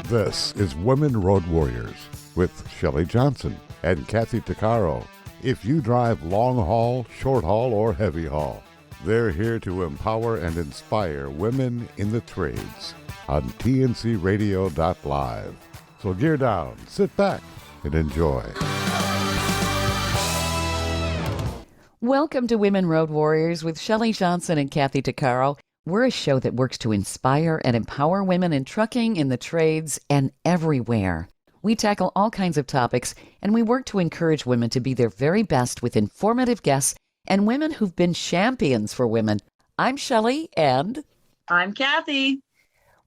This is Women Road Warriors with Shelley Johnson and Kathy Tuccaro. If you drive long haul, short haul, or heavy haul, they're here to empower and inspire women in the trades on tncradio.live. So gear down, sit back, and enjoy. Welcome to Women Road Warriors with Shelley Johnson and Kathy Tuccaro. We're a show that works to inspire and empower women in trucking, in the trades, and everywhere. We tackle all kinds of topics, and we work to encourage women to be their very best with informative guests and women who've been champions for women. I'm Shelley, and I'm Kathy.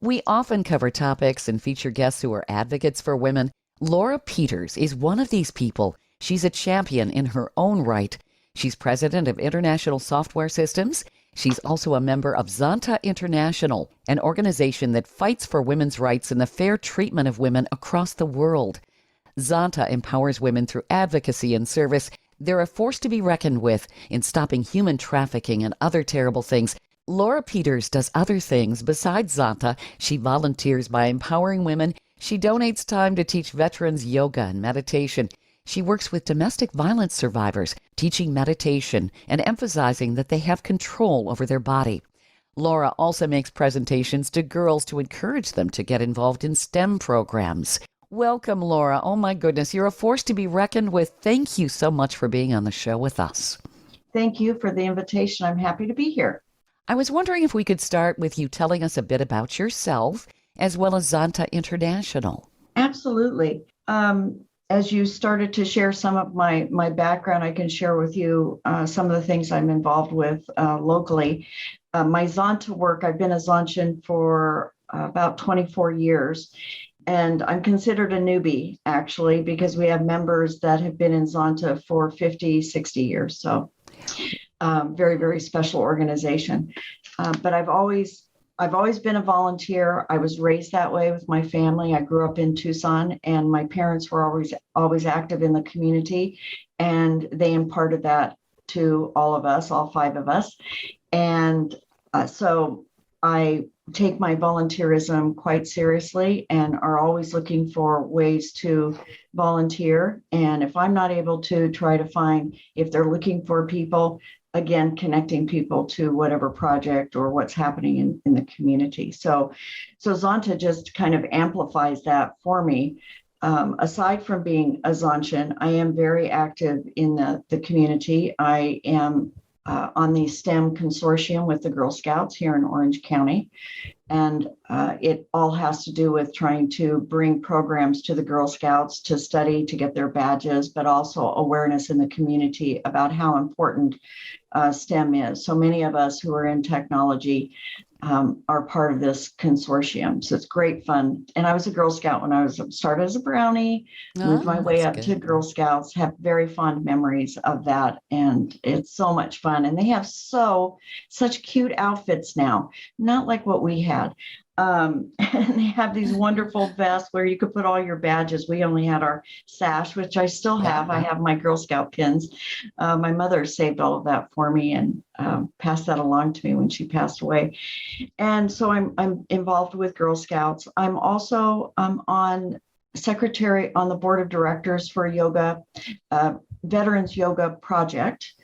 We often cover topics and feature guests who are advocates for women. Laura Peters is one of these people. She's a champion in her own right. She's president of International Software Systems. She's also a member of Zonta International, an organization that fights for women's rights and the fair treatment of women across the world. Zonta empowers women through advocacy and service. They're a force to be reckoned with in stopping human trafficking and other terrible things. Laura Peters does other things besides Zonta. She volunteers by empowering women. She donates time to teach veterans yoga and meditation. She works with domestic violence survivors, teaching meditation and emphasizing that they have control over their body. Laura also makes presentations to girls to encourage them to get involved in STEM programs. Welcome, Laura. Oh, my goodness. You're a force to be reckoned with. Thank you so much for being on the show with us. Thank you for the invitation. I'm happy to be here. I was wondering if we could start with you telling us a bit about yourself as well as Zonta International. Absolutely. As you started to share some of my background, I can share with you some of the things I'm involved with locally. My Zonta work, I've been a Zontian for about 24 years, and I'm considered a newbie, actually, because we have members that have been in Zonta for 50, 60 years. So very, very special organization. But I've always been a volunteer. I was raised that way with my family. I grew up in Tucson, and my parents were always active in the community, and they imparted that to all of us, all five of us. And so I take my volunteerism quite seriously and are always looking for ways to volunteer. And if I'm not able to, try to find, if they're looking for people, again, connecting people to whatever project or what's happening in the community. So Zonta just kind of amplifies that for me. Aside from being a Zontian, I am very active in the community. I am on the STEM consortium with the Girl Scouts here in Orange County. And it all has to do with trying to bring programs to the Girl Scouts to study, to get their badges, but also awareness in the community about how important STEM is. So many of us who are in technology are part of this consortium. So it's great fun. And I was a Girl Scout when I started as a brownie, moved my way up to Girl Scouts, have very fond memories of that. And it's so much fun. And they have such cute outfits now, not like what we had. And they have these wonderful vests where you could put all your badges. We only had our sash, which I still have. I have my Girl Scout pins. My mother saved all of that for me and passed that along to me when she passed away. And so I'm involved with Girl Scouts. I'm also on the board of directors for yoga, Veterans Yoga Project.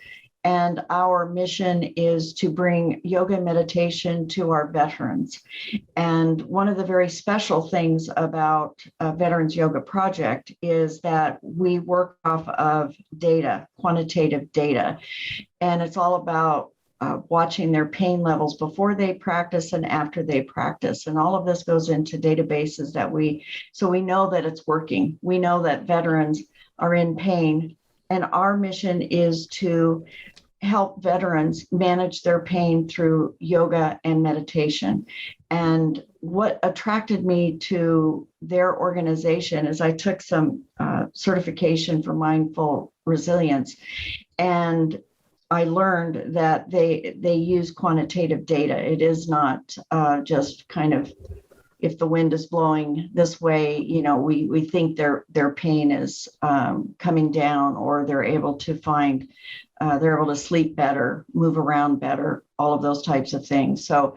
And our mission is to bring yoga and meditation to our veterans. And one of the very special things about Veterans Yoga Project is that we work off of data, quantitative data. And it's all about watching their pain levels before they practice and after they practice. And all of this goes into databases so we know that it's working. We know that veterans are in pain. And our mission is to help veterans manage their pain through yoga and meditation. And what attracted me to their organization is I took some certification for mindful resilience, and I learned that they use quantitative data. It is not just kind of, if the wind is blowing this way, we think their pain is coming down, or they're able to sleep better, move around better, all of those types of things. So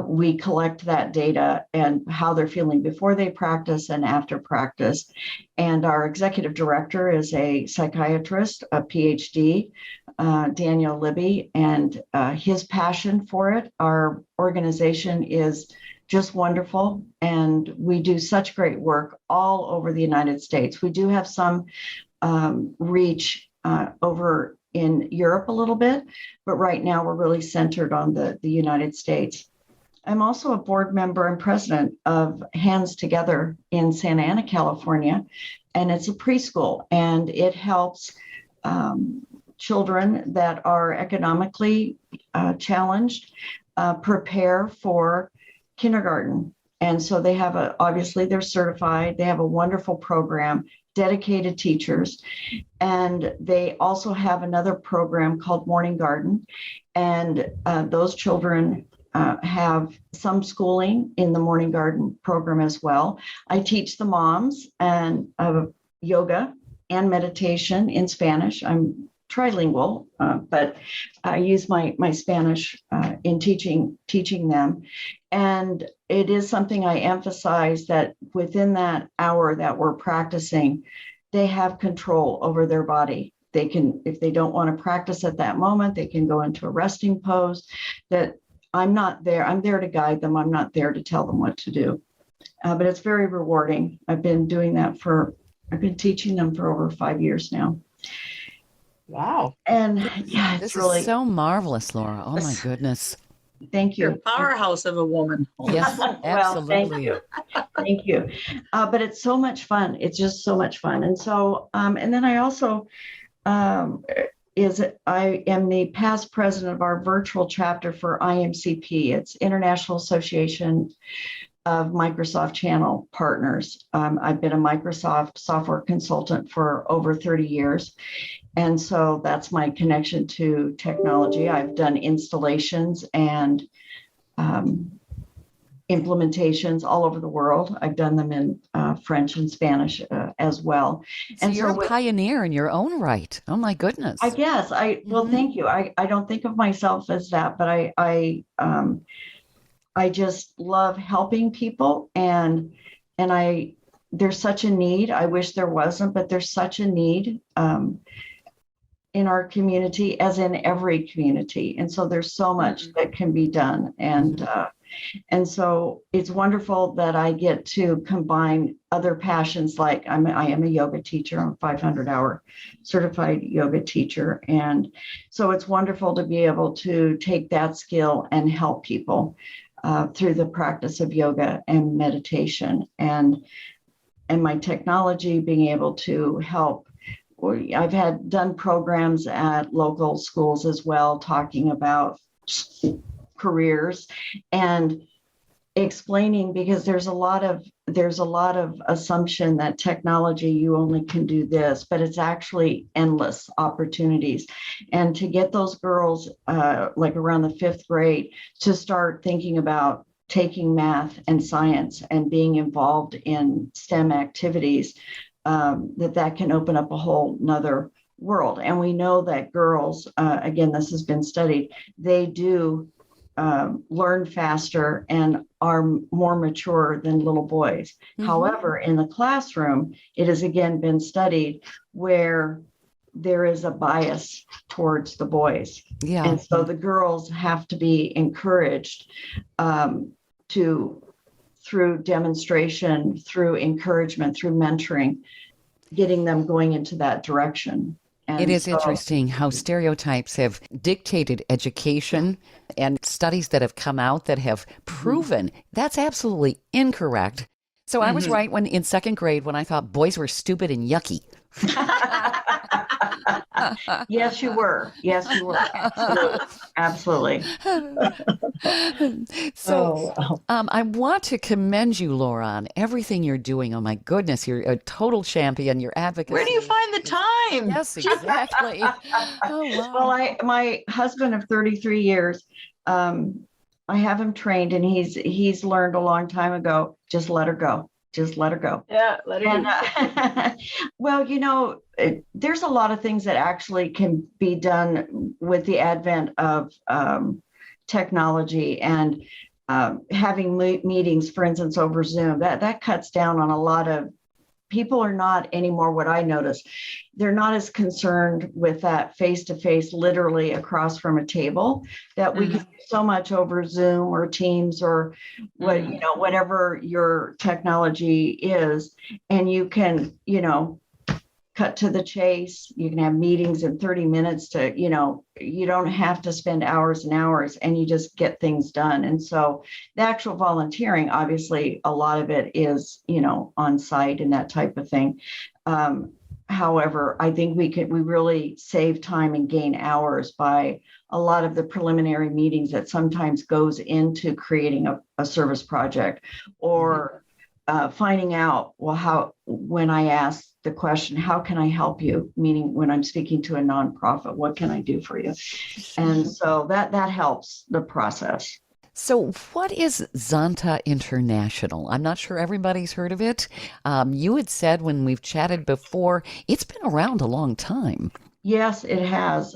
we collect that data and how they're feeling before they practice and after practice. And our executive director is a psychiatrist, a PhD, Daniel Libby, and his passion for it. Our organization is just wonderful, and we do such great work all over the United States. We do have some reach over in Europe a little bit, but right now we're really centered on the United States. I'm also a board member and president of Hands Together in Santa Ana, California, and it's a preschool, and it helps children that are economically challenged prepare for kindergarten. And so they have obviously they're certified, they have a wonderful program, dedicated teachers, and they also have another program called Morning Garden, and those children have some schooling in the Morning Garden program as well. I teach the moms and yoga and meditation in Spanish. I'm trilingual, but I use my Spanish in teaching them. And it is something I emphasize, that within that hour that we're practicing, they have control over their body. They can, if they don't want to practice at that moment, they can go into a resting pose. That I'm not there. I'm there to guide them. I'm not there to tell them what to do. But it's very rewarding. I've been teaching them for over 5 years now. Wow. And yeah, this is so marvelous, Laura. Oh my goodness. Thank you. You're a powerhouse of a woman. Yes, absolutely. Well, thank you. But it's so much fun. It's just so much fun. And so, and then I also, I am the past president of our virtual chapter for IMCP. It's International Association of Microsoft Channel Partners. I've been a Microsoft software consultant for over 30 years. And so that's my connection to technology. I've done installations and implementations all over the world. I've done them in French and Spanish as well. So and you're a pioneer in your own right. Oh my goodness. I guess well, thank you. I don't think of myself as that, but I just love helping people, and there's such a need. I wish there wasn't, but there's such a need in our community, as in every community. And so there's so much that can be done. And so it's wonderful that I get to combine other passions. Like I am a yoga teacher. I'm a 500-hour certified yoga teacher. And so it's wonderful to be able to take that skill and help people through the practice of yoga and meditation, and my technology, being able to help. I've done programs at local schools as well, talking about careers and explaining, because there's a lot of assumption that technology, you only can do this, but it's actually endless opportunities. And to get those girls like around the 5th grade to start thinking about taking math and science and being involved in STEM activities, that can open up a whole nother world. And we know that girls, again, this has been studied, they do learn faster and are more mature than little boys. Mm-hmm. However, in the classroom, it has again been studied where there is a bias towards the boys. Yeah. And so the girls have to be encouraged through demonstration, through encouragement, through mentoring, getting them going into that direction. And it is interesting how stereotypes have dictated education, and studies that have come out that have proven that's absolutely incorrect. So I was right when in 2nd grade when I thought boys were stupid and yucky. Yes, you were. Absolutely. So I want to commend you, Laura, on everything you're doing. Oh my goodness, you're a total champion. Your advocacy. Where do you find the time? Yes, exactly. Oh, wow. Well, my husband of 33 years, I have him trained, and he's learned a long time ago, just let her go. Just let her go. Yeah, let her go. Well, there's a lot of things that actually can be done with the advent of technology. And having meetings, for instance, over Zoom, that cuts down on a lot of people. Are not anymore, what I notice, they're not as concerned with that face to face, literally across from a table, that we can do so much over Zoom or Teams or whatever your technology is. And you can, cut to the chase. You can have meetings in 30 minutes to, you don't have to spend hours and hours, and you just get things done. And so the actual volunteering, obviously, a lot of it is, on site and that type of thing. However, I think we really save time and gain hours by a lot of the preliminary meetings that sometimes goes into creating a service project, or finding out, when I ask the question, how can I help you? Meaning when I'm speaking to a nonprofit, what can I do for you? And so that helps the process. So what is Zonta International? I'm not sure everybody's heard of it. You had said when we've chatted before, it's been around a long time. Yes, it has.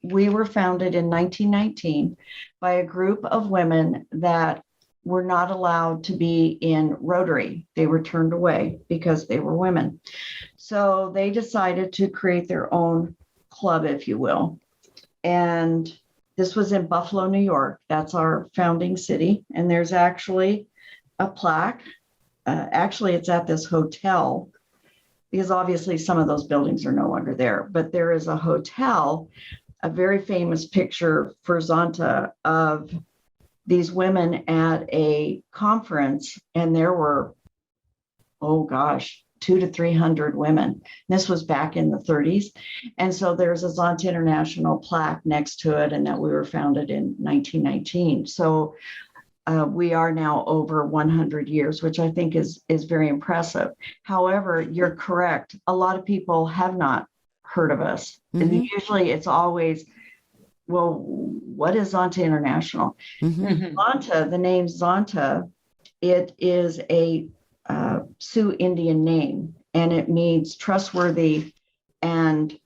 We were founded in 1919 by a group of women that were not allowed to be in Rotary. They were turned away because they were women. So they decided to create their own club, if you will. And this was in Buffalo, New York. That's our founding city. And there's actually a plaque. Actually, it's at this hotel, because obviously some of those buildings are no longer there. But there is a hotel, a very famous picture for Zonta of these women at a conference, and there were, 200 to 300 women. This was back in the 30s. And so there's a Zonta International plaque next to it, and that we were founded in 1919. So we are now over 100 years, which I think is very impressive. However, you're correct. A lot of people have not heard of us. And usually it's always, well, what is Zonta International? Zonta, the name Zonta, it is a Sioux Indian name, and it means trustworthy and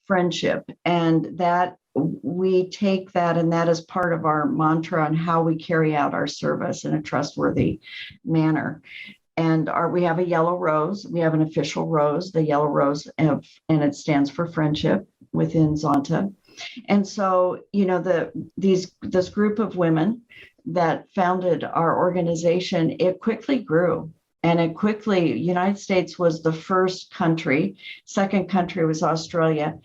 friendship. And that we take that, and that is part of our mantra on how we carry out our service in a trustworthy manner. And we have a yellow rose. We have an official rose, the yellow rose, and it stands for friendship within Zonta. And so, this group of women that founded our organization, it quickly grew. And United States was the first country. Second country was Australia.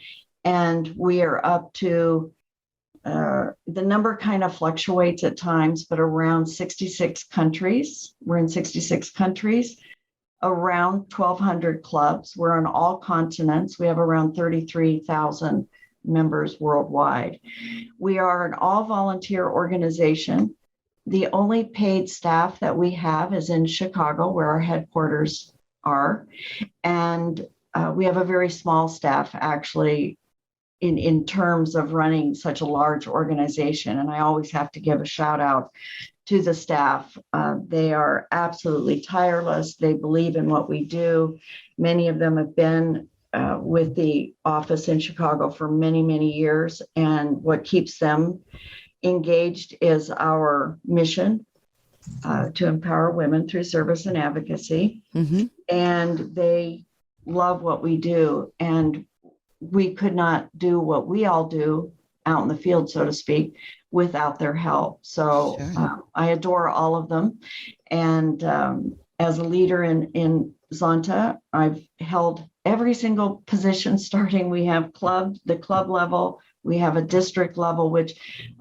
And we are up to, the number kind of fluctuates at times, but around 66 countries. We're in 66 countries, around 1,200 clubs. We're on all continents. We have around 33,000 members worldwide. We are an all-volunteer organization. The only paid staff that we have is in Chicago, where our headquarters are. And we have a very small staff, actually, in terms of running such a large organization. And I always have to give a shout out to the staff. They are absolutely tireless. They believe in what we do. Many of them have been with the office in Chicago for many, many years. And what keeps them engaged is our mission to empower women through service and advocacy. And they love what we do. And we could not do what we all do out in the field, so to speak, without their help. So I adore all of them. And as a leader in Zonta, I've held every single position starting. We have the club level, we have a district level, which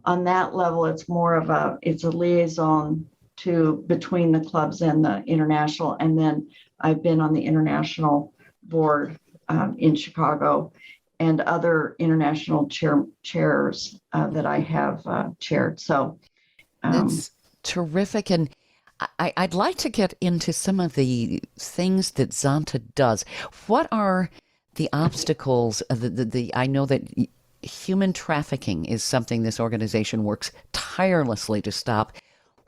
on that level, it's more of it's a liaison between the clubs and the international. And then I've been on the international board in Chicago, and other international chairs that I have chaired. So that's terrific. And I'd like to get into some of the things that Zonta does. What are the obstacles? I know that human trafficking is something this organization works tirelessly to stop.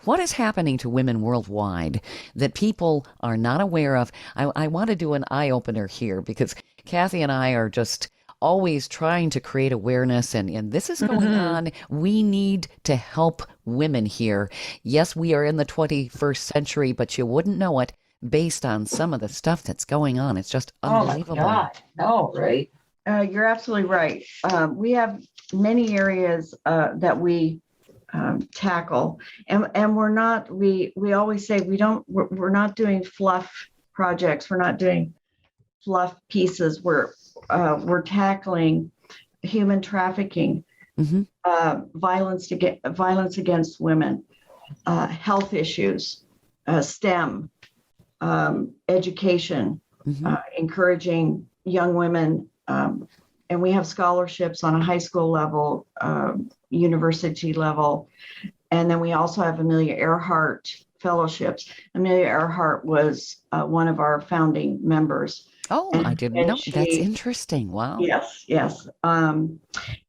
What is happening to women worldwide that people are not aware of? I want to do an eye-opener here, because Kathy and I are just always trying to create awareness, and this is going Mhm. on. We need to help women here. Yes, we are in the 21st century, but you wouldn't know it based on some of the stuff that's going on. It's just Oh my unbelievable. God. No, right? You're absolutely right. We have many areas that we tackle, and we always say we're not doing fluff projects. We're not doing fluff pieces. We're tackling human trafficking, Hmm. violence against women, health issues, STEM, education, Hmm. encouraging young women. And we have scholarships on a high school level, university level. And then we also have Amelia Earhart fellowships. Amelia Earhart was one of our founding members. Oh, I didn't And know. That's she, interesting. Wow. yes. And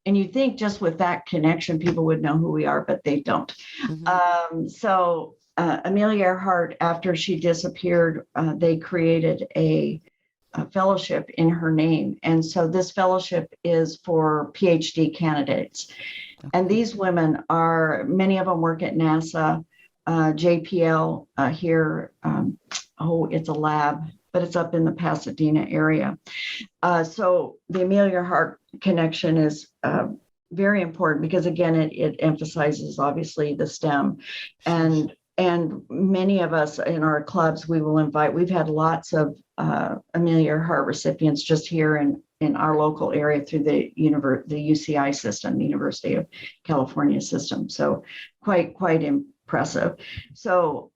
you think just with that connection, people would know who we are, but they don't. Hmm. So Amelia Earhart, after she disappeared, they created a fellowship in her name. And so this fellowship is for PhD candidates. And these women many of them work at NASA, JPL here. It's a lab, but it's up in the Pasadena area. So the Amelia Earhart connection is very important because, again, it emphasizes obviously the STEM, and many of us in our clubs we've had lots of Amelia Earhart recipients just here in our local area through the UCI system, the University of California system. So quite impressive. So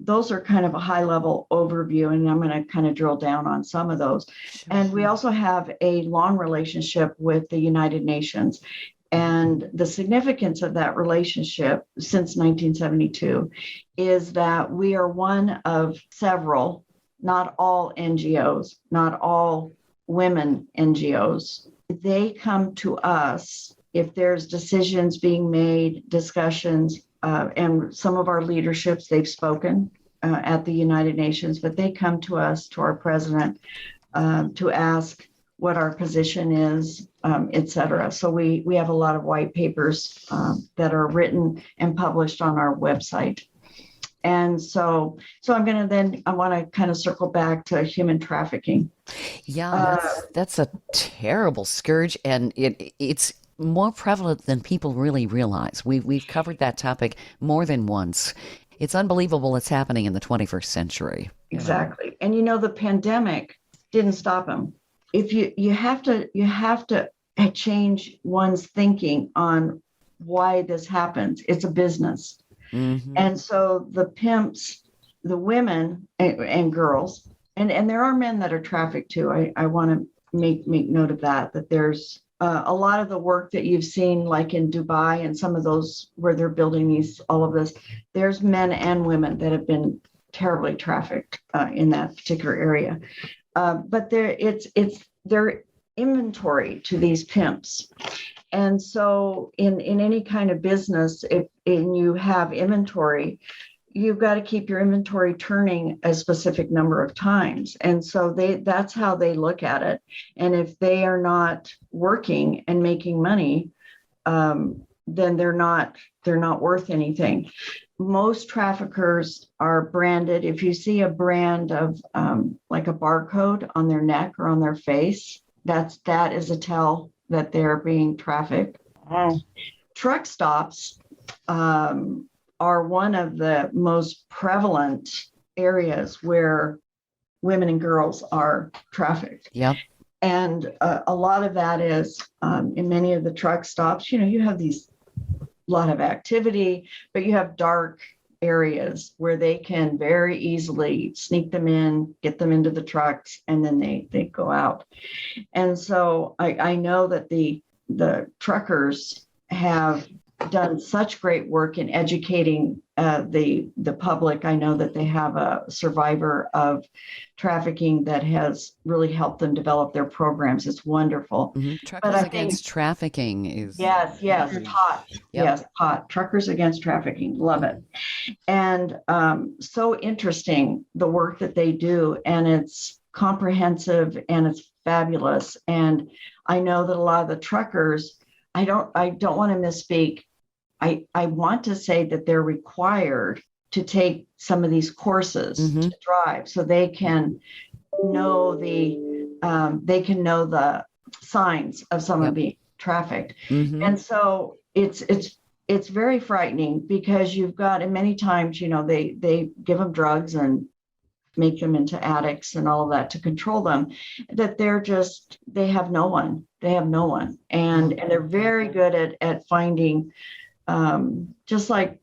those are kind of a high level overview, and I'm going to kind of drill down on some of those. Sure. And we also have a long relationship with the United Nations. And the significance of that relationship since 1972 is that we are one of several, not all NGOs, not all women NGOs. They come to us if there's decisions being made, discussions, and some of our leaderships, they've spoken at the United Nations, but they come to us, to our president, to ask what our position is, et cetera. So we have a lot of white papers that are written and published on our website. And so I want to kind of circle back to human trafficking. Yeah, that's a terrible scourge, and it's more prevalent than people really realize. We've covered that topic more than once. It's unbelievable it's happening in the 21st century. Exactly. And the pandemic didn't stop them. If you have to change one's thinking on why this happens. It's a business. Mm-hmm. And so the pimps, the women and girls, and there are men that are trafficked too. I want to make note of that there's a lot of the work that you've seen, like in Dubai and some of those where they're building all of this, there's men and women that have been terribly trafficked in that particular area. But it's their inventory to these pimps. And so in any kind of business, if you have inventory, you've got to keep your inventory turning a specific number of times. And so that's how they look at it. And if they are not working and making money, then they're not worth anything. Most traffickers are branded. If you see a brand of like a barcode on their neck or on their face, that is a tell that they're being trafficked. Wow. Truck stops are one of the most prevalent areas where women and girls are trafficked. Yep. And a lot of that is in many of the truck stops, you have these lot of activity, but you have dark areas where they can very easily sneak them in, get them into the trucks, and then they go out. And so I know that the truckers have done such great work in educating the public. I know that they have a survivor of trafficking that has really helped them develop their programs. It's wonderful. Mm-hmm. Truckers Against Trafficking is yes, TOT. Yep. Yes, TOT. Truckers Against Trafficking. Love it. And so interesting, the work that they do, and it's comprehensive and it's fabulous. And I know that a lot of the truckers, I don't want to misspeak. I want to say that they're required to take some of these courses to drive so they can know the signs of someone being trafficked. And so it's very frightening because you've got, and many times, they give them drugs and make them into addicts and all of that to control them, that they have no one. And they're very good at finding, just like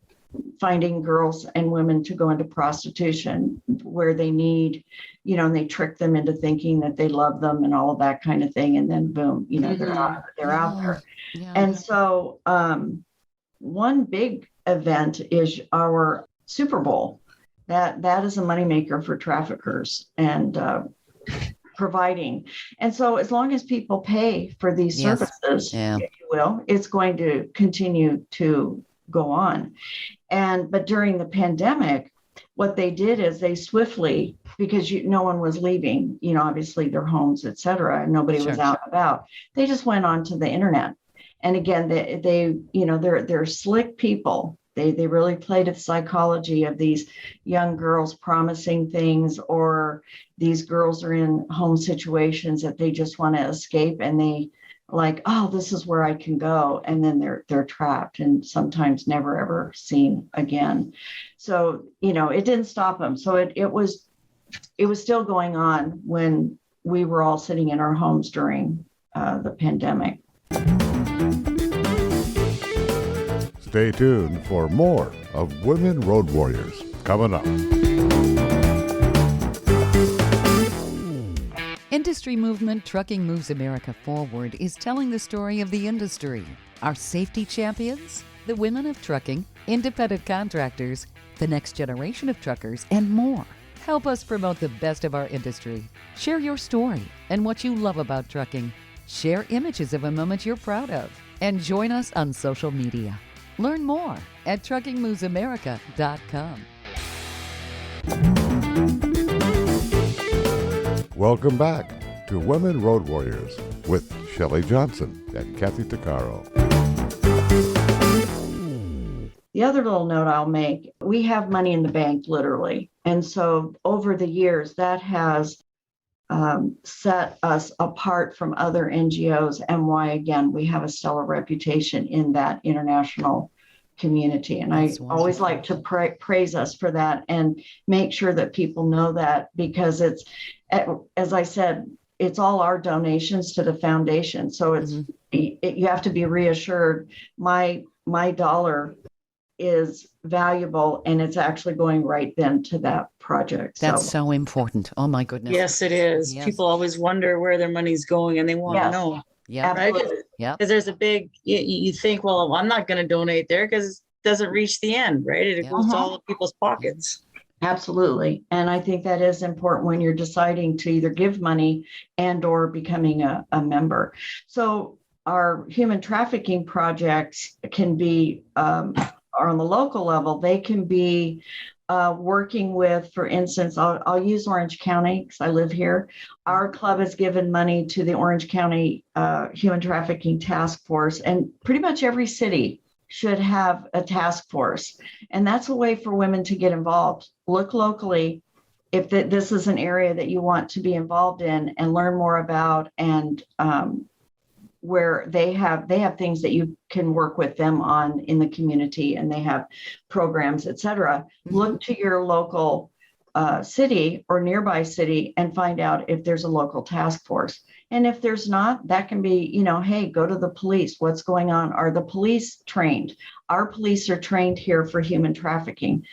finding girls and women to go into prostitution where they need, and they trick them into thinking that they love them and all of that kind of thing. And then boom, they're out there. Yeah. And so one big event is our Super Bowl. That is a moneymaker for traffickers and providing. And so as long as people pay for these services, if you will, it's going to continue to go on. But during the pandemic, what they did is they swiftly, because no one was leaving, obviously their homes, et cetera, and nobody was out and about, they just went onto the internet. And again, they're slick people. They really played with the psychology of these young girls promising things, or these girls are in home situations that they just want to escape, and they like, oh, this is where I can go, and then they're trapped and sometimes never ever seen again. So it didn't stop them. So it was still going on when we were all sitting in our homes during the pandemic. Stay tuned for more of Women Road Warriors coming up. Industry movement Trucking Moves America Forward is telling the story of the industry. Our safety champions, the women of trucking, independent contractors, the next generation of truckers, and more. Help us promote the best of our industry. Share your story and what you love about trucking. Share images of a moment you're proud of. And join us on social media. Learn more at truckingmovesamerica.com. Welcome back to Women Road Warriors with Shelley Johnson and Kathy Tuccaro. The other little note I'll make, we have money in the bank, literally. And so over the years, that has set us apart from other NGOs, and why, again, we have a stellar reputation in that international community. And I always like to praise us for that and make sure that people know that, because it's, as I said, it's all our donations to the foundation. So you have to be reassured my dollar is valuable, and it's actually going right then to that project. That's so important. Oh my goodness. Yes, it is. Yes. People always wonder where their money's going, and they want to know. Yeah, right. Yeah, because there's a big. You think, well, I'm not going to donate there because it doesn't reach the end, right? It goes to all the people's pockets. Absolutely. And I think that is important when you're deciding to either give money and or becoming a member. So our human trafficking projects can be are on the local level. They can be working with, for instance, I'll use Orange County because I live here. Our club has given money to the Orange County Human Trafficking Task Force, and pretty much every city should have a task force. And that's a way for women to get involved. Look locally if this is an area that you want to be involved in and learn more about, and where they have things that you can work with them on in the community, and they have programs, et cetera. Look to your local city or nearby city and find out if there's a local task force. And if there's not, that can be, hey, go to the police. What's going on? Are the police trained? Our police are trained here for human trafficking.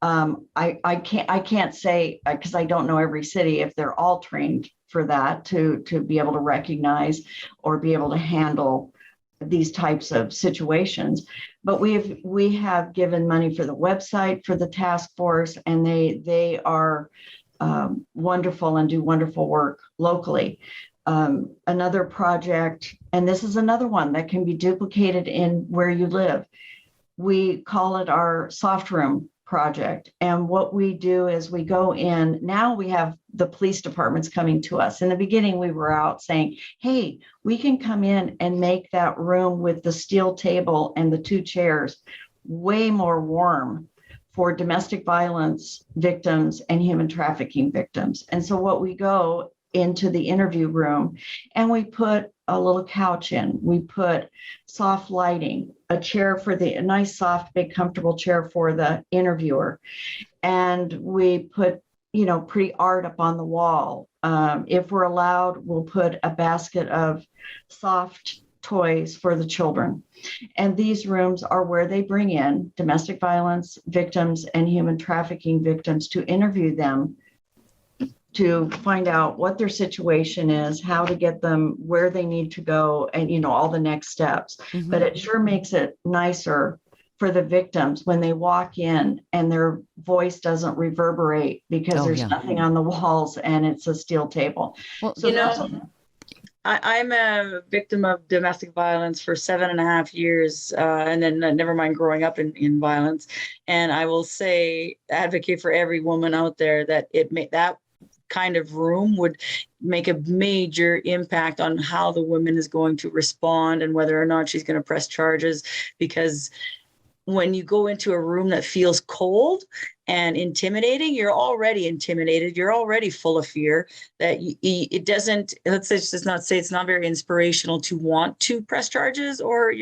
I can't say, because I don't know every city, if they're all trained for that to be able to recognize or be able to handle these types of situations. But we have given money for the website for the task force, and they are wonderful and do wonderful work locally. Another project, and this is another one that can be duplicated in where you live. We call it our soft room project. And what we do is we go in, now we have the police departments coming to us. In the beginning, we were out saying, hey, we can come in and make that room with the steel table and the 2 chairs way more warm for domestic violence victims and human trafficking victims. And so what we go into the interview room and we put a little couch in, we put soft lighting, a chair for a nice, soft, big, comfortable chair for the interviewer. And we put, pretty art up on the wall. If we're allowed, we'll put a basket of soft toys for the children. And these rooms are where they bring in domestic violence victims and human trafficking victims to interview them, to find out what their situation is, how to get them where they need to go, and all the next steps. Mm-hmm. But it sure makes it nicer for the victims when they walk in and their voice doesn't reverberate because there's nothing on the walls and it's a steel table. Well, so I'm a victim of domestic violence for 7.5 years, and then never mind growing up in violence. And I will say, advocate for every woman out there that that kind of room would make a major impact on how the woman is going to respond and whether or not she's going to press charges. Because when you go into a room that feels cold and intimidating, you're already intimidated. You're already full of fear. That it doesn't, let's just not say it's not very inspirational to want to press charges or,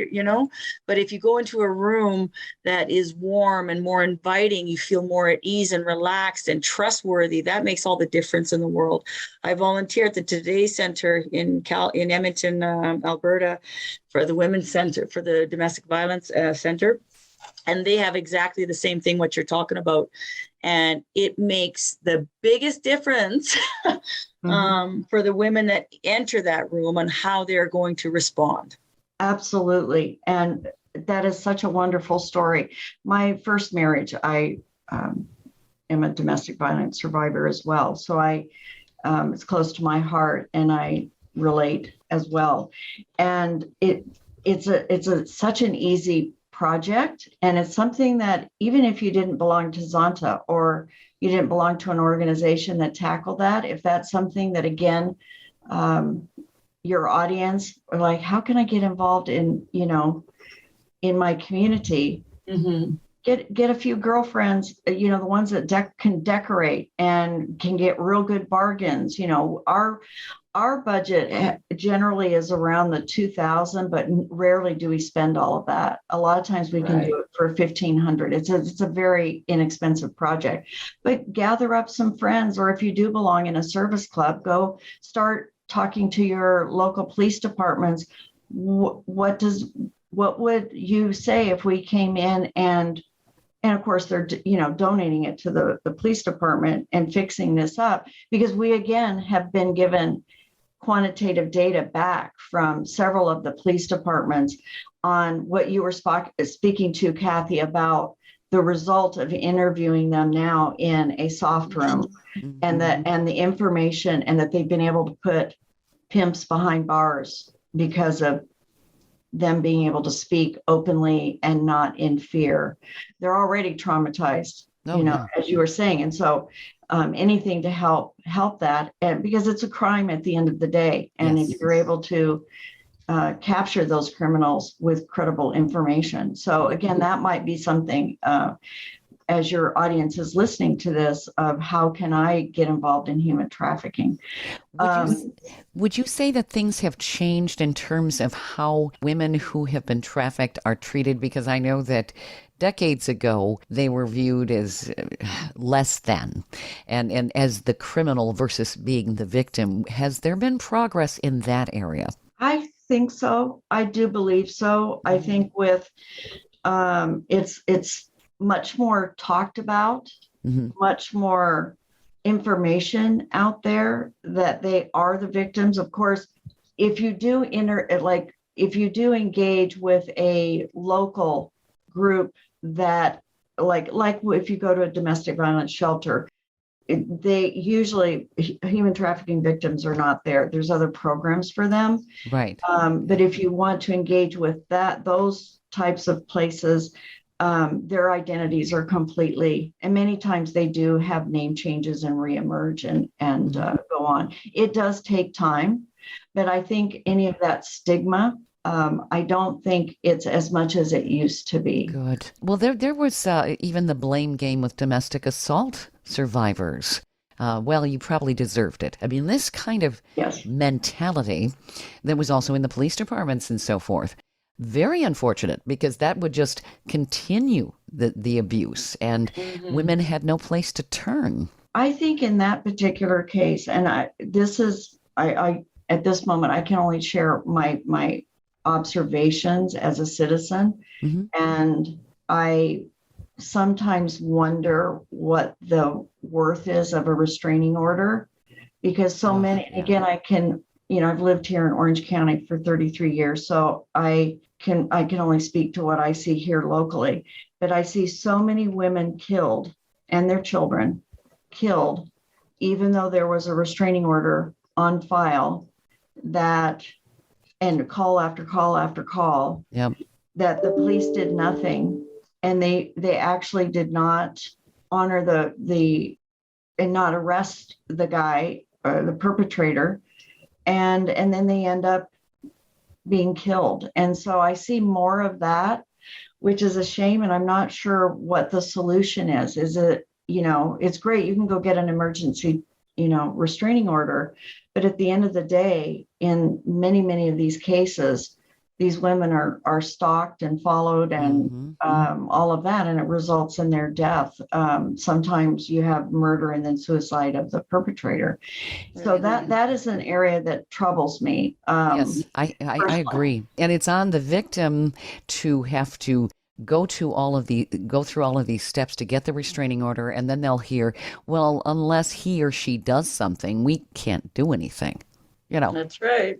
but if you go into a room that is warm and more inviting, you feel more at ease and relaxed and trustworthy. That makes all the difference in the world. I volunteer at the Today Center in Edmonton, Alberta, for the Women's Center, for the Domestic Violence Center. And they have exactly the same thing, what you're talking about. And it makes the biggest difference for the women that enter that room on how they're going to respond. Absolutely. And that is such a wonderful story. My first marriage, I am a domestic violence survivor as well. So it's close to my heart and I relate as well. And it's such an easy project. And it's something that even if you didn't belong to Zonta or you didn't belong to an organization that tackled that, if that's something that, again, your audience are like, how can I get involved in my community? Mm-hmm. Get a few girlfriends, the ones that can decorate and can get real good bargains. Our budget generally is around the $2,000, but rarely do we spend all of that. A lot of times we can do it for $1,500. It's a very inexpensive project, but gather up some friends, or if you do belong in a service club, go start talking to your local police departments. What would you say if we came in and of course they're donating it to the police department and fixing this up, because we again have been given quantitative data back from several of the police departments on what you were speaking to, Kathy, about the result of interviewing them now in a soft room, mm-hmm. and the information, and that they've been able to put pimps behind bars because of them being able to speak openly and not in fear. They're already traumatized, as you were saying. And so anything to help that, and because it's a crime at the end of the day. And if you're able to capture those criminals with credible information. So again, that might be something as your audience is listening to this, of how can I get involved in human trafficking? Would you say that things have changed in terms of how women who have been trafficked are treated? Because I know that decades ago, they were viewed as less than, and as the criminal versus being the victim. Has there been progress in that area? I think so. I do believe so. I think with it's much more talked about, mm-hmm. much more information out there that they are the victims. Of course, if you do engage with a local group that like if you go to a domestic violence shelter, they usually, human trafficking victims are not there. There's other programs for them. Right. But if you want to engage with those types of places, their identities are completely, and many times they do have name changes and reemerge and go on. It does take time, but I think any of that stigma, I don't think it's as much as it used to be. Good. Well, there was even the blame game with domestic assault survivors. Well, you probably deserved it. I mean, this kind of Yes. mentality that was also in the police departments and so forth. Very unfortunate, because that would just continue the abuse, and women had no place to turn. I think in that particular case, and I at this moment I can only share my observations as a citizen, and I sometimes wonder what the worth is of a restraining order, because so many, again, I've lived here in Orange County for 33 years, so I can only speak to what I see here locally, but I see so many women killed and their children killed, even though there was a restraining order on file, and call after call after call, that the police did nothing, and they actually did not honor the and not arrest the guy or the perpetrator, and then they end up being killed. And so I see more of that, which is a shame, and I'm not sure what the solution is. Is it, it's great, you can go get an emergency, restraining order, but at the end of the day, in many of these cases, these women are stalked and followed and all of that, and it results in their death. Sometimes you have murder and then suicide of the perpetrator. So that is an area that troubles me. Yes, I agree. And it's on the victim to have to go through all of these steps to get the restraining order, and then they'll hear, well, unless he or she does something, we can't do anything. That's right.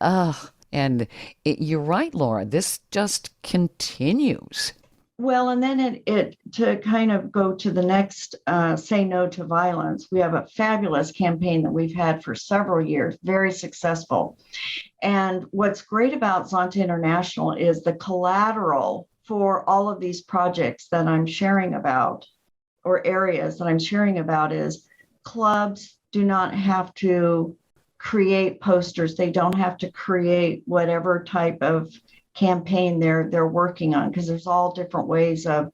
And you're right, Laura. This just continues. Well, and then it to kind of go to the next, Say No to Violence. We have a fabulous campaign that we've had for several years, very successful. And what's great about Zonta International is the collateral for all of these projects that I'm sharing about, or areas that I'm sharing about, is clubs do not have to create posters. They don't have to create whatever type of campaign they're working on, because there's all different ways of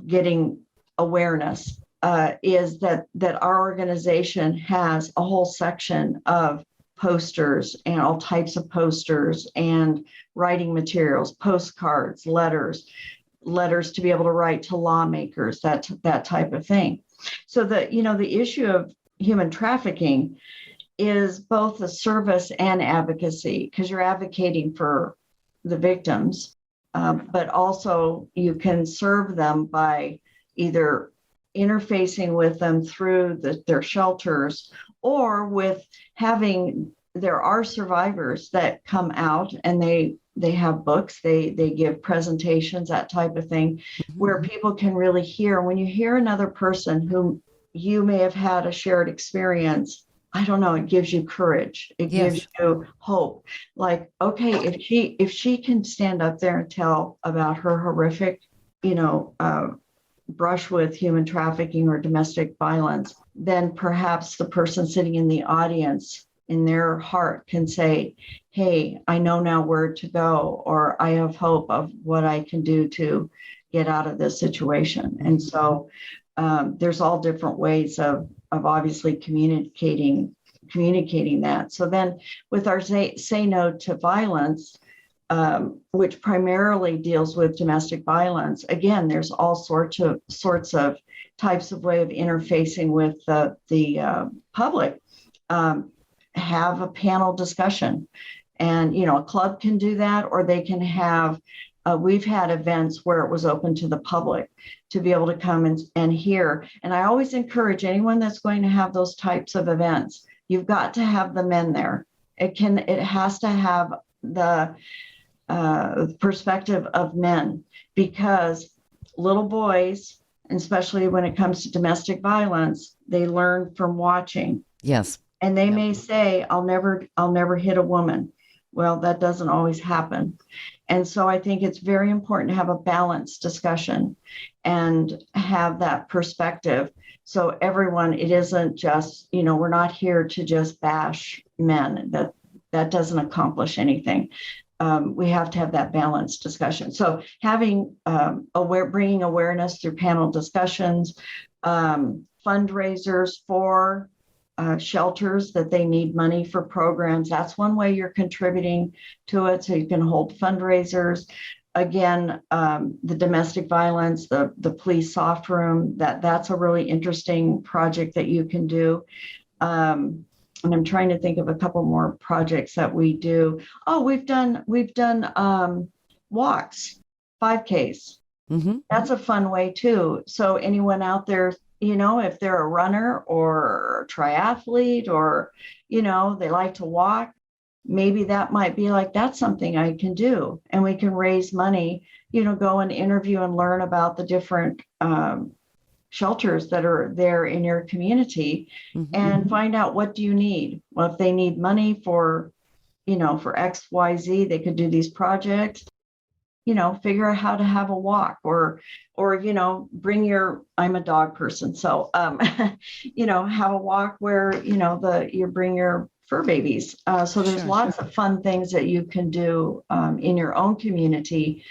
getting awareness. Is that our organization has a whole section of posters and all types of posters and writing materials, postcards, letters to be able to write to lawmakers, that type of thing. So the issue of human trafficking is both a service and advocacy, because you're advocating for the victims, but also you can serve them by either interfacing with them through their shelters, or with there are survivors that come out and they have books, they give presentations, that type of thing, where people can really hear. When you hear another person who you may have had a shared experience, I don't know, it gives you courage. It gives you hope. Like, okay, if she can stand up there and tell about her horrific, brush with human trafficking or domestic violence, then perhaps the person sitting in the audience, in their heart, can say, hey, I know now where to go, or I have hope of what I can do to get out of this situation. And so there's all different ways of obviously communicating that. So then with our Say No to Violence, which primarily deals with domestic violence, again, there's all sorts of types of way of interfacing with the public. Have a panel discussion, and a club can do that, or they can have. We've had events where it was open to the public to be able to come and hear. And I always encourage anyone that's going to have those types of events, you've got to have the men there. It has to have the perspective of men, because little boys, especially when it comes to domestic violence, they learn from watching. Yes. And they may say, I'll never hit a woman. Well, that doesn't always happen. And so I think it's very important to have a balanced discussion and have that perspective. So everyone, it isn't just, we're not here to just bash men. That doesn't accomplish anything. We have to have that balanced discussion. So having bringing awareness through panel discussions, fundraisers for shelters that they need money for programs. That's one way you're contributing to it. So you can hold fundraisers. Again, the domestic violence, the police soft room, that's a really interesting project that you can do. And I'm trying to think of a couple more projects that we do. Oh, we've done walks, 5Ks. Mm-hmm. That's a fun way too. So anyone out there, if they're a runner or a triathlete or, they like to walk, maybe that might be like, that's something I can do. And we can raise money, go and interview and learn about the different shelters that are there in your community and find out, what do you need? Well, if they need money for XYZ, they could do these projects. Figure out how to have a walk or, bring I'm a dog person. So, have a walk where, you bring your fur babies. So there's lots of fun things that you can do in your own community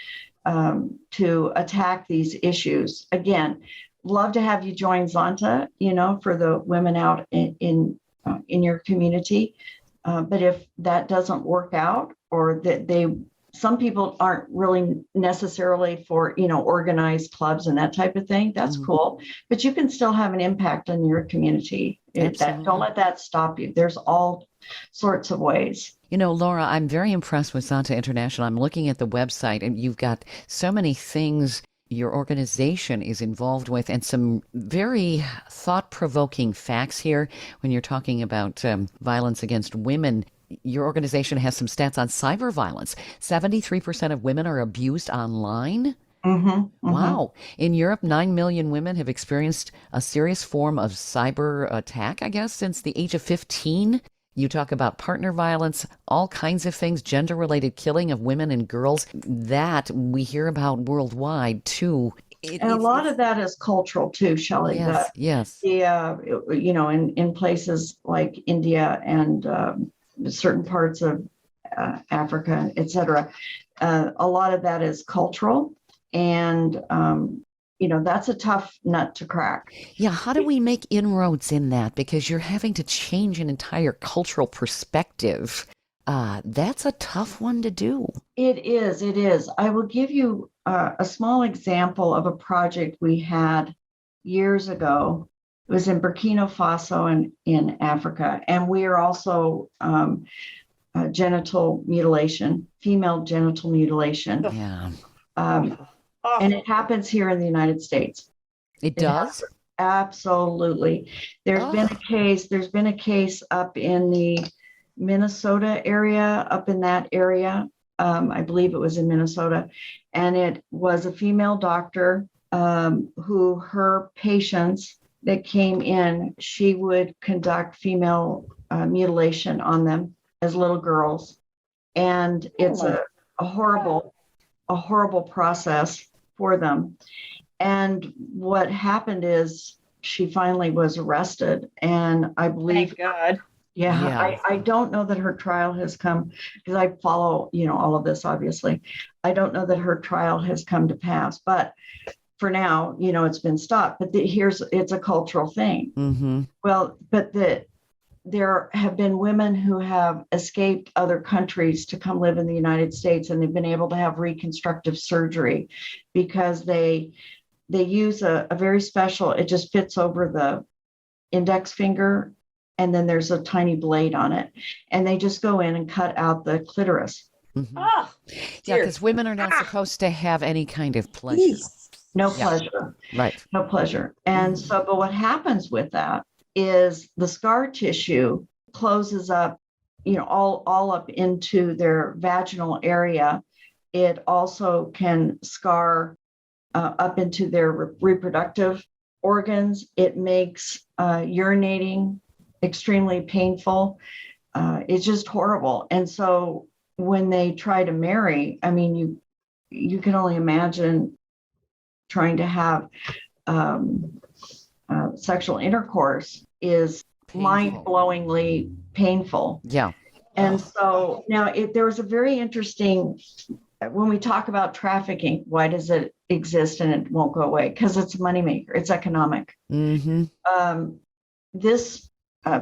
to attack these issues. Again, love to have you join Zonta, for the women out in your community. But if that doesn't work out, or that some people aren't really necessarily for, organized clubs and that type of thing. That's cool. But you can still have an impact on your community. Don't let that stop you. There's all sorts of ways. Laura, I'm very impressed with Zonta International. I'm looking at the website, and you've got so many things your organization is involved with, and some very thought-provoking facts here when you're talking about violence against women. Your organization has some stats on cyber violence. 73% of women are abused online. Wow. In Europe, 9 million women have experienced a serious form of cyber attack, I guess, since the age of 15. You talk about partner violence, all kinds of things, gender-related killing of women and girls that we hear about worldwide, too. And a lot of that is cultural, too, Shelley. Yes. In places like India and certain parts of Africa, et cetera, a lot of that is cultural. And, that's a tough nut to crack. Yeah. How do we make inroads in that? Because you're having to change an entire cultural perspective. That's a tough one to do. It is. I will give you a small example of a project we had years ago. It was in Burkina Faso and in Africa. And we are also genital mutilation, female genital mutilation. Yeah. And it happens here in the United States. It does? Absolutely. There's been a case up in the Minnesota area, up in that area. I believe it was in Minnesota. And it was a female doctor who her patients that came in, she would conduct female mutilation on them as little girls. And it's a horrible process for them. And what happened is she finally was arrested. And I believe, thank God. Yeah. I don't know that her trial has come, because I follow, all of this, obviously. I don't know that her trial has come to pass, but for now, it's been stopped. But it's a cultural thing. Well, but there have been women who have escaped other countries to come live in the United States, and they've been able to have reconstructive surgery because they use a very special, it just fits over the index finger, and then there's a tiny blade on it, and they just go in and cut out the clitoris. Oh, yeah, because women are not supposed to have any kind of pleasure. No pleasure. Right. No pleasure. And so, but what happens with that is the scar tissue closes up, all up into their vaginal area. It also can scar up into their reproductive organs. It makes urinating extremely painful. It's just horrible. And so when they try to marry, I mean, you can only imagine trying to have sexual intercourse is mind-blowingly painful. Yeah. And so now there was a very interesting, when we talk about trafficking, why does it exist and it won't go away? Because it's a moneymaker, it's economic. This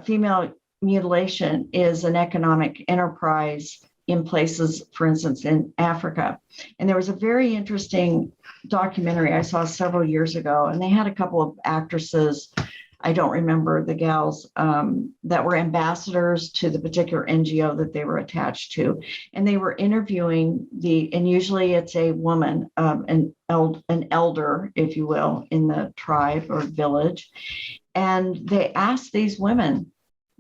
female mutilation is an economic enterprise in places, for instance, in Africa. And there was a very interesting documentary I saw several years ago, and they had a couple of actresses, I don't remember the gals, that were ambassadors to the particular NGO that they were attached to. And they were interviewing and usually it's a woman, an elder, if you will, in the tribe or village. And they asked these women,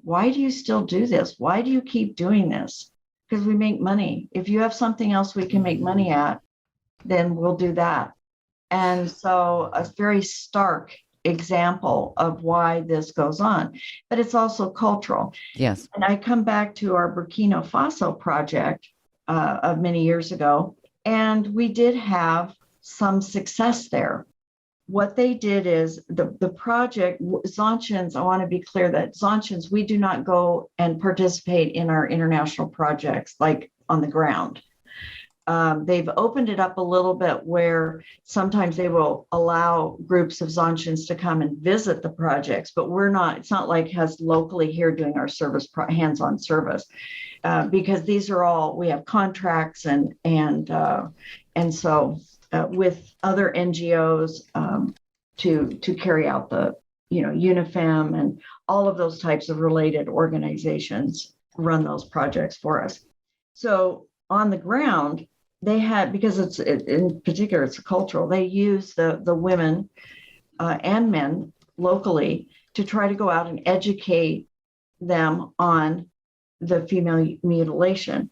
why do you still do this? Why do you keep doing this? Because we make money. If you have something else we can make money at, then we'll do that. And so a very stark example of why this goes on, but it's also cultural. Yes. And I come back to our Burkina Faso project of many years ago, and we did have some success there. What they did is the project, Zontians, I want to be clear that Zontians, we do not go and participate in our international projects like on the ground. They've opened it up a little bit where sometimes they will allow groups of Zontians to come and visit the projects, but it's not like us locally here doing our service, hands-on service, because these are all, we have contracts and so with other NGOs to carry out the, UNIFEM and all of those types of related organizations run those projects for us. So on the ground, they had, because in particular, it's cultural, they use the women and men locally to try to go out and educate them on the female mutilation.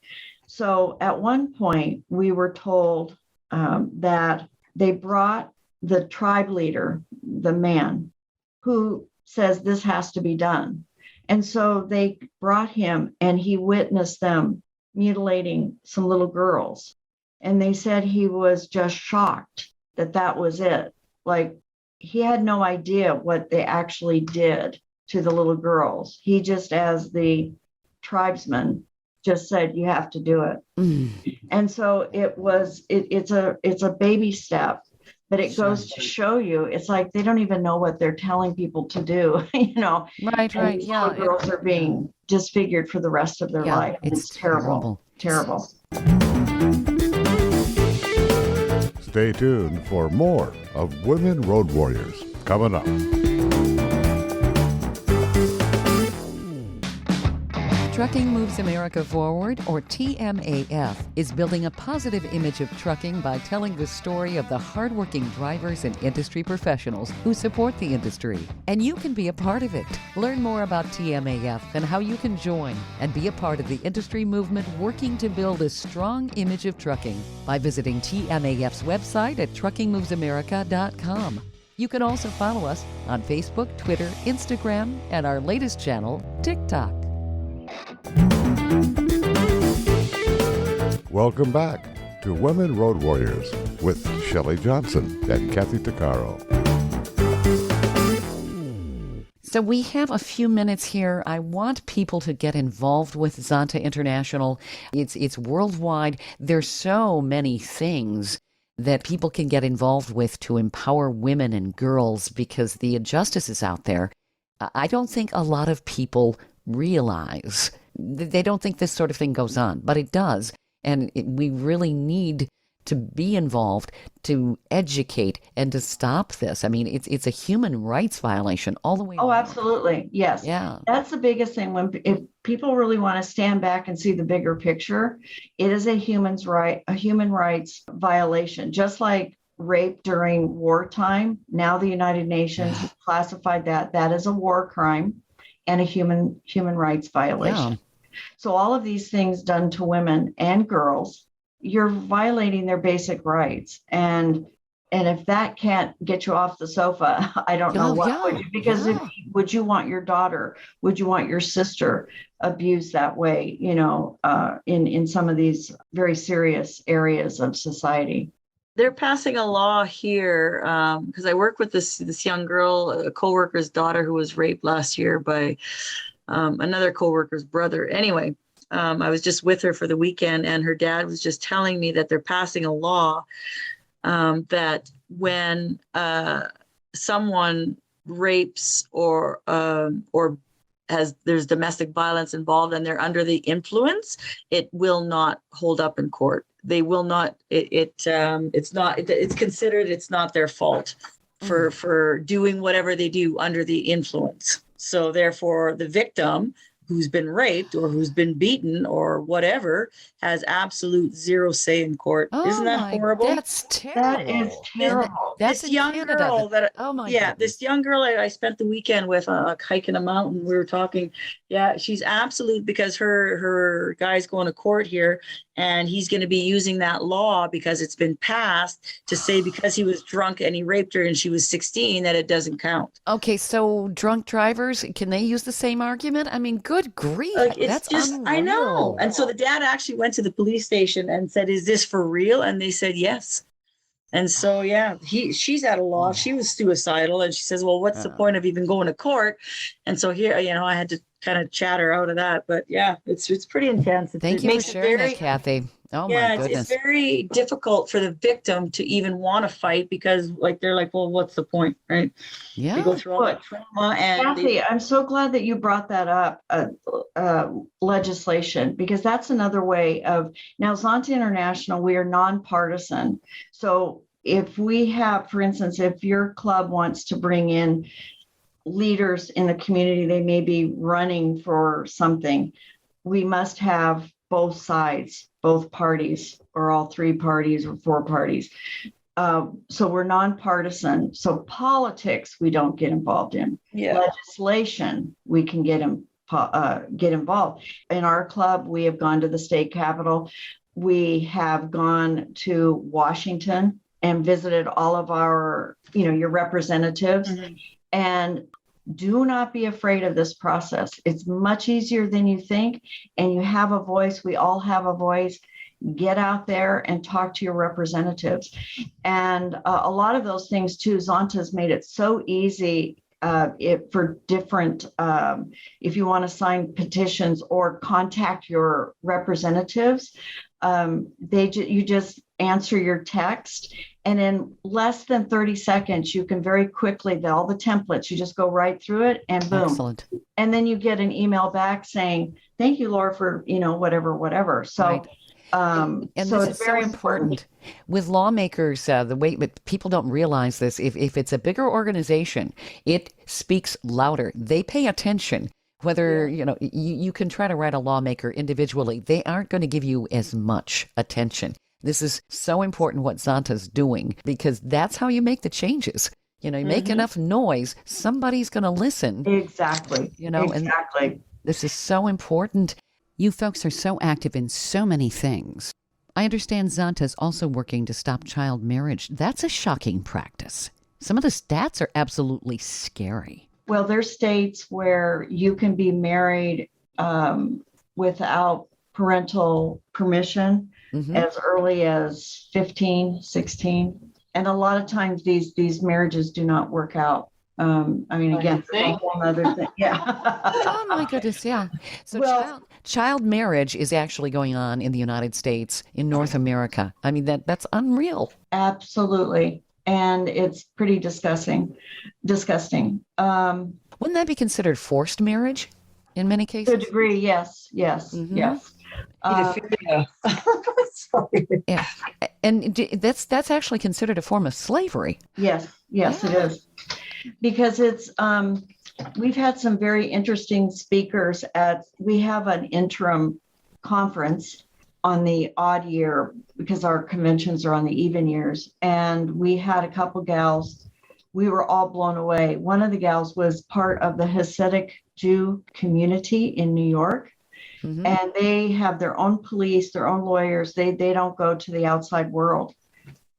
So at one point, we were told that they brought the tribe leader, the man, who says this has to be done. And so they brought him and he witnessed them mutilating some little girls. And they said he was just shocked that was it. Like, he had no idea what they actually did to the little girls. He just, as the tribesman, just said, you have to do it. And so it's a baby step, but it goes to show you, it's like they don't even know what they're telling people to do, Right. And Yeah. girls are being disfigured for the rest of their life. It's terrible. Stay tuned for more of Women Road Warriors coming up. Trucking Moves America Forward, or TMAF, is building a positive image of trucking by telling the story of the hardworking drivers and industry professionals who support the industry. And you can be a part of it. Learn more about TMAF and how you can join and be a part of the industry movement working to build a strong image of trucking by visiting TMAF's website at truckingmovesamerica.com. You can also follow us on Facebook, Twitter, Instagram, and our latest channel, TikTok. Welcome back to Women Road Warriors with Shelley Johnson and Kathy Tuccaro. So we have a few minutes here. I want people to get involved with Zonta International. It's worldwide. There's so many things that people can get involved with to empower women and girls because the injustices out there, I don't think a lot of people realize. They don't think this sort of thing goes on, but it does. And we really need to be involved to educate and to stop this. I mean, it's a human rights violation all the way around. Oh, absolutely. Yes. Yeah. That's the biggest thing. If people really want to stand back and see the bigger picture, it is a human rights violation, just like rape during wartime. Now the United Nations has classified that as a war crime and a human rights violation. Yeah. So all of these things done to women and girls, you're violating their basic rights. And And if that can't get you off the sofa, I don't know what would you, because if would you want your daughter, would you want your sister abused that way, in some of these very serious areas of society? They're passing a law here because I work with this young girl, a coworker's daughter who was raped last year by another coworker's brother. Anyway, I was just with her for the weekend, and her dad was just telling me that they're passing a law that when someone rapes or there's domestic violence involved and they're under the influence, it will not hold up in court. They will not. It's considered it's not their fault for doing whatever they do under the influence. So therefore, the victim who's been raped or who's been beaten or whatever has absolute zero say in court. Isn't that horrible? That's terrible. That is terrible. That's this young Canada. girl that goodness. This young girl I spent the weekend with, hiking a mountain. We were talking. Yeah, she's absolute, because her guy's going to court here, and he's going to be using that law because it's been passed to say because he was drunk and he raped her and she was 16 that it doesn't count. Okay, so drunk drivers, can they use the same argument? I mean, good grief. That's just unreal. I know. And so the dad actually went to the police station and said, "Is this for real?" And they said yes. And so, she's at a loss. She was suicidal, and she says, "Well, what's the point of even going to court?" And so here, I had to kind of chat her out of that. But yeah, it's pretty intense. Thank you for sharing that, Kathy. Oh my goodness. It's very difficult for the victim to even want to fight because they're like, well, what's the point, right? Yeah. They go through all that trauma. And Kathy, I'm so glad that you brought that up, legislation, because that's another way of, now Zonta International, we are nonpartisan. So if we have, for instance, if your club wants to bring in leaders in the community, they may be running for something, we must have both sides, both parties, or all three parties or four parties. So we're nonpartisan. So politics, we don't get involved in. Legislation, we can get involved. In our club, we have gone to the state capitol. We have gone to Washington and visited all of our, your representatives. Mm-hmm. And do not be afraid of this process. It's much easier than you think. And you have a voice. We all have a voice. Get out there and talk to your representatives. And a lot of those things too, Zonta's made it so easy for different, if you want to sign petitions or contact your representatives, you just answer your text. And in less than 30 seconds, you can very quickly, all the templates, you just go right through it and boom. Excellent. And then you get an email back saying, thank you, Laura, for, whatever. So, right. And so this it's is very so important with lawmakers. The way, but people don't realize this. If it's a bigger organization, it speaks louder. They pay attention. Whether, you can try to write a lawmaker individually, they aren't going to give you as much attention. This is so important what Zonta's doing, because that's how you make the changes. You make enough noise, somebody's going to listen. Exactly. Exactly. And this is so important. You folks are so active in so many things. I understand Zonta's also working to stop child marriage. That's a shocking practice. Some of the stats are absolutely scary. Well, there's states where you can be married without parental permission as early as 15, 16. And a lot of times these marriages do not work out. Again, a whole other thing. Yeah. Oh my goodness. Yeah. So child marriage is actually going on in the United States, in North America. I mean, that's unreal. Absolutely. And it's pretty disgusting. Wouldn't that be considered forced marriage in many cases? To a degree, yes. Yes. Yeah. And that's actually considered a form of slavery. Yes, it is. Because it's, we've had some very interesting speakers we have an interim conference on the odd year because our conventions are on the even years. And we had a couple gals, we were all blown away. One of the gals was part of the Hasidic Jew community in New York. Mm-hmm. And they have their own police, their own lawyers. They don't go to the outside world.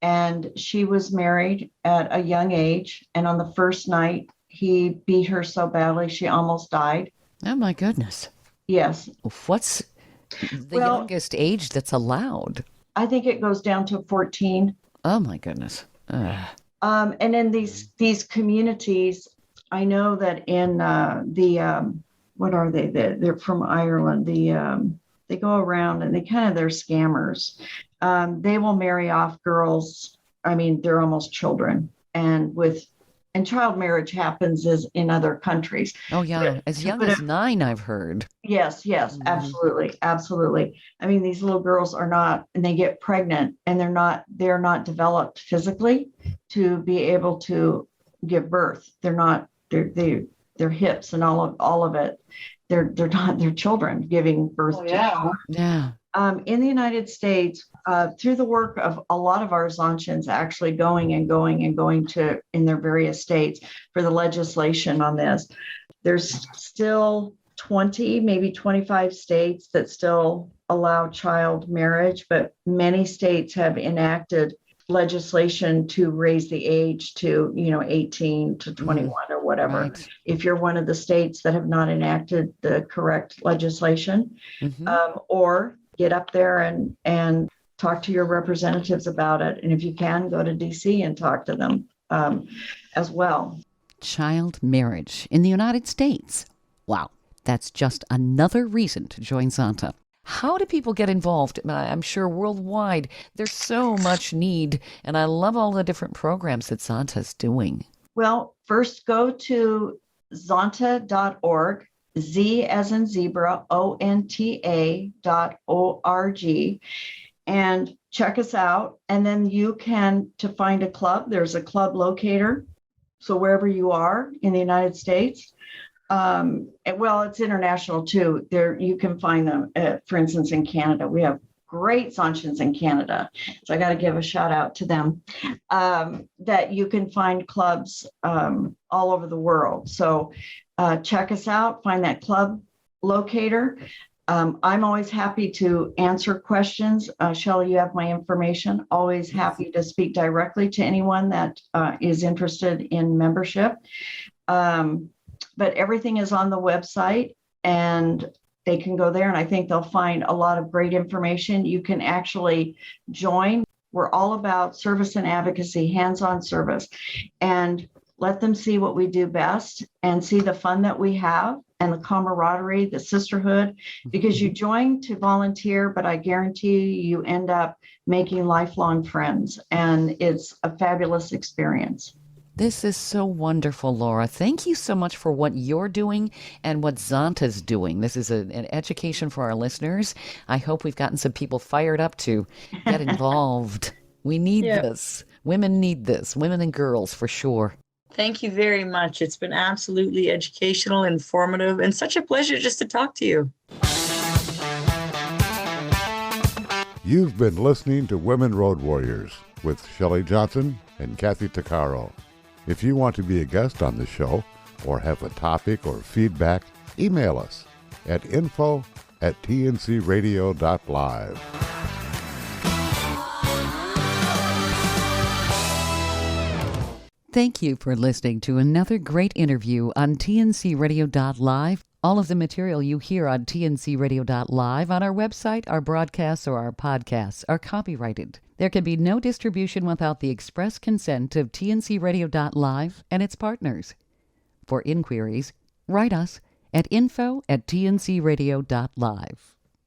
and she was married at a young age. And on the first night, he beat her so badly she almost died. Oh, my goodness. Yes. What's the Well, youngest age that's allowed? I think it goes down to 14. Oh, my goodness. And in these communities, I know that in what are they? They're from Ireland. They go around and they're scammers. They will marry off girls. I mean, they're almost children, and child marriage happens as in other countries. Oh, yeah. As young as 9, I've heard. Yes, absolutely. Absolutely. I mean, these little girls are not, and they get pregnant and they're not developed physically to be able to give birth. Their hips and all of it. They're not their children giving birth to children. Yeah. In the United States, through the work of a lot of our Zontians actually going to in their various states for the legislation on this, there's still 20, maybe 25 states that still allow child marriage, but many states have enacted legislation to raise the age to 18 to 21 or whatever. Right. If you're one of the states that have not enacted the correct legislation, or get up there and talk to your representatives about it. And if you can, go to DC and talk to them as well. Child marriage in the United States. Wow, that's just another reason to join Zonta. How do people get involved? I'm sure worldwide there's so much need, and I love all the different programs that Zonta's doing. Well, first go to zonta.org, Z as in zebra, ONTA.org, and check us out. And then you can, to find a club, there's a club locator. So wherever you are in the United States, well, it's international too. There you can find them. For instance, in Canada, we have great Zontians in Canada. So I got to give a shout out to them. That you can find clubs all over the world. So check us out. Find that club locator. I'm always happy to answer questions. Shelley, you have my information. Always happy to speak directly to anyone that is interested in membership. But everything is on the website and they can go there, and I think they'll find a lot of great information. You can actually join. We're all about service and advocacy, hands-on service, and let them see what we do best and see the fun that we have and the camaraderie, the sisterhood, because you join to volunteer, but I guarantee you end up making lifelong friends, and it's a fabulous experience. This is so wonderful, Laura. Thank you so much for what you're doing and what Zonta's doing. This is an education for our listeners. I hope we've gotten some people fired up to get involved. We need this. Women need this. Women and girls, for sure. Thank you very much. It's been absolutely educational, informative, and such a pleasure just to talk to you. You've been listening to Women Road Warriors with Shelley Johnson and Kathy Tuccaro. If you want to be a guest on the show or have a topic or feedback, email us at info@tncradio.live. Thank you for listening to another great interview on tncradio.live. All of the material you hear on tncradio.live on our website, our broadcasts, or our podcasts are copyrighted. There can be no distribution without the express consent of tncradio.live and its partners. For inquiries, write us at info@tncradio.live.